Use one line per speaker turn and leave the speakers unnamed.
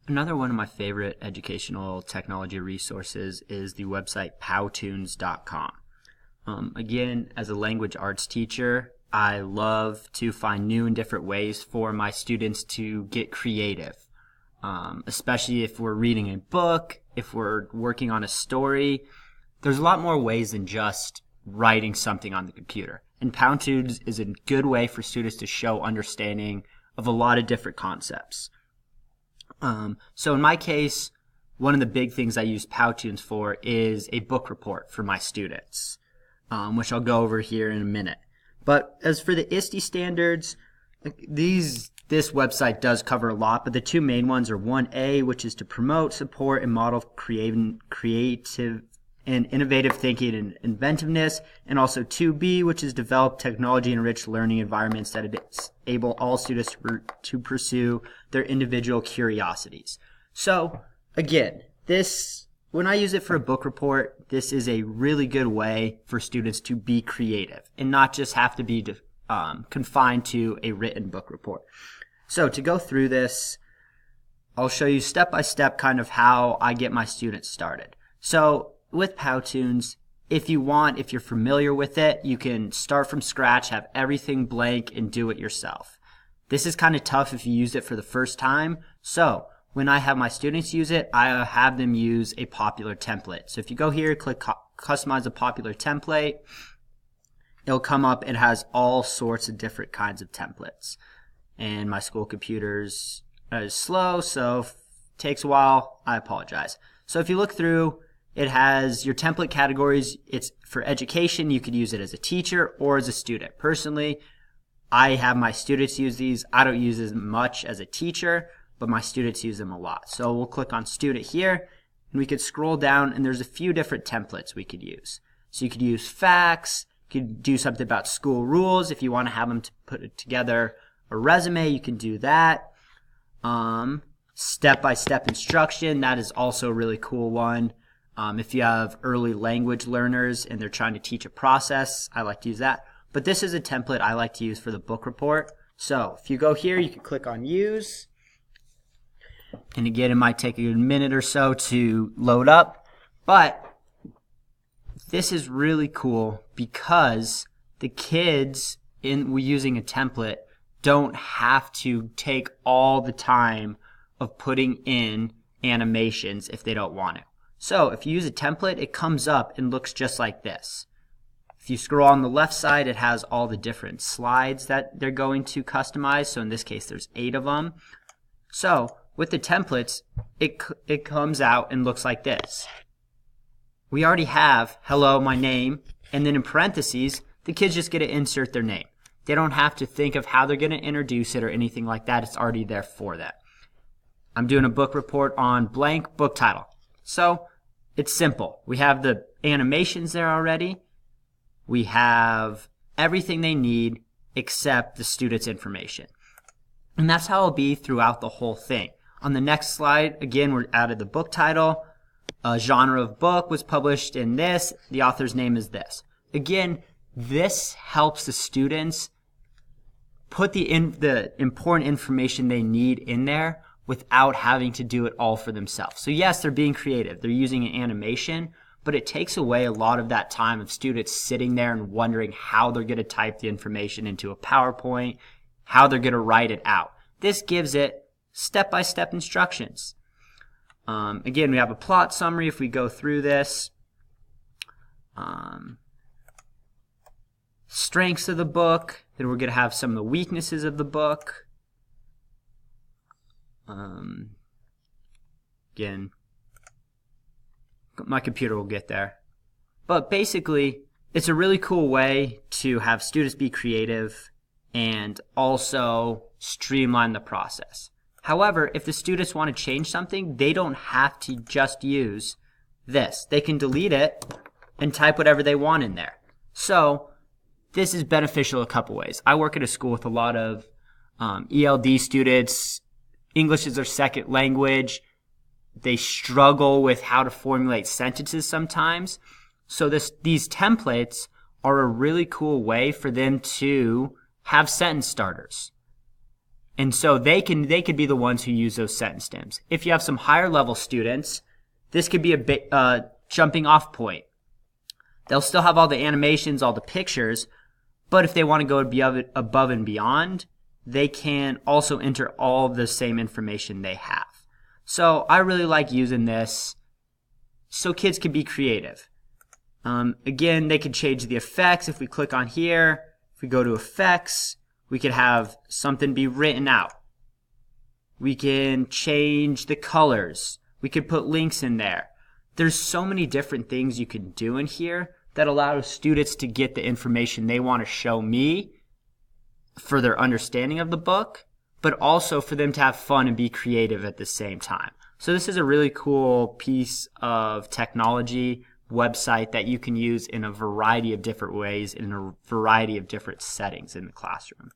Another one of my favorite educational technology resources is the website Powtoons.com. Again, as a language arts teacher, I love to find new and different ways for my students to get creative, especially if we're reading a book, if we're working on a story. There's a lot more ways than just writing something on the computer. And Powtoons is a good way for students to show understanding of a lot of different concepts. So in my case, one of the big things I use Powtoons for is a book report for my students, which I'll go over here in a minute. But as for the ISTE standards, this website does cover a lot, but the two main ones are 1A, which is to promote, support, and model creative and innovative thinking and inventiveness, and also 2B, which is develop technology-enriched learning environments that enable all students to pursue their individual curiosities. So, again, when I use it for a book report, this is a really good way for students to be creative and not just have to be confined to a written book report. So to go through this, I'll show you step by step kind of how I get my students started. So with Powtoons, if you're familiar with it, you can start from scratch, have everything blank, and do it yourself. This is kind of tough if you use it for the first time. So when I have my students use it, I have them use a popular template. So if you go here, click customize a popular template, it'll come up. It has all sorts of different kinds of templates. And my school computer's is slow, so if it takes a while, I apologize. So if you look through, it has your template categories. It's for education. You could use it as a teacher or as a student. Personally, I have my students use these. I don't use as much as a teacher, but my students use them a lot. So we'll click on student here, and we could scroll down, and there's a few different templates we could use. So you could use facts. You could do something about school rules. If you want to have them to put together a resume, you can do that. Step-by-step instruction. That is also a really cool one. If you have early language learners and they're trying to teach a process, I like to use that. But this is a template I like to use for the book report. So if you go here, you can click on use. And again, it might take a minute or so to load up. But this is really cool because the kids using a template don't have to take all the time of putting in animations if they don't want to. So if you use a template, it comes up and looks just like this. If you scroll on the left side, it has all the different slides that they're going to customize. So in this case, there's 8 of them. So with the templates, it comes out and looks like this. We already have, hello, my name, and then in parentheses, the kids just get to insert their name. They don't have to think of how they're going to introduce it or anything like that. It's already there for them. I'm doing a book report on blank book title. So it's simple. We have the animations there already. We have everything they need except the student's information. And that's how it'll be throughout the whole thing. On the next slide, again, we're added the book title. A genre of book was published in this. The author's name is this. Again, this helps the students put the important information they need in there without having to do it all for themselves. So yes, they're being creative. They're using an animation, but it takes away a lot of that time of students sitting there and wondering how they're going to type the information into a PowerPoint, how they're going to write it out. This gives it step-by-step instructions. Again, we have a plot summary if we go through this. Strengths of the book. Then we're going to have some of the weaknesses of the book. Again, my computer will get there. But basically, it's a really cool way to have students be creative and also streamline the process. However, if the students want to change something, they don't have to just use this. They can delete it and type whatever they want in there. So this is beneficial a couple ways. I work at a school with a lot of ELD students. English is their second language. They struggle with how to formulate sentences sometimes. So these templates are a really cool way for them to have sentence starters. And so they could be the ones who use those sentence stems. If you have some higher level students, this could be a jumping off point. They'll still have all the animations, all the pictures, but if they want to go above and beyond, they can also enter all the same information they have. So I really like using this so kids can be creative. Again, they could change the effects. If we click on here, if we go to effects, we could have something be written out. We can change the colors. We could put links in there. There's so many different things you can do in here that allow students to get the information they want to show me for their understanding of the book, but also for them to have fun and be creative at the same time. So this is a really cool piece of technology website that you can use in a variety of different ways in a variety of different settings in the classroom.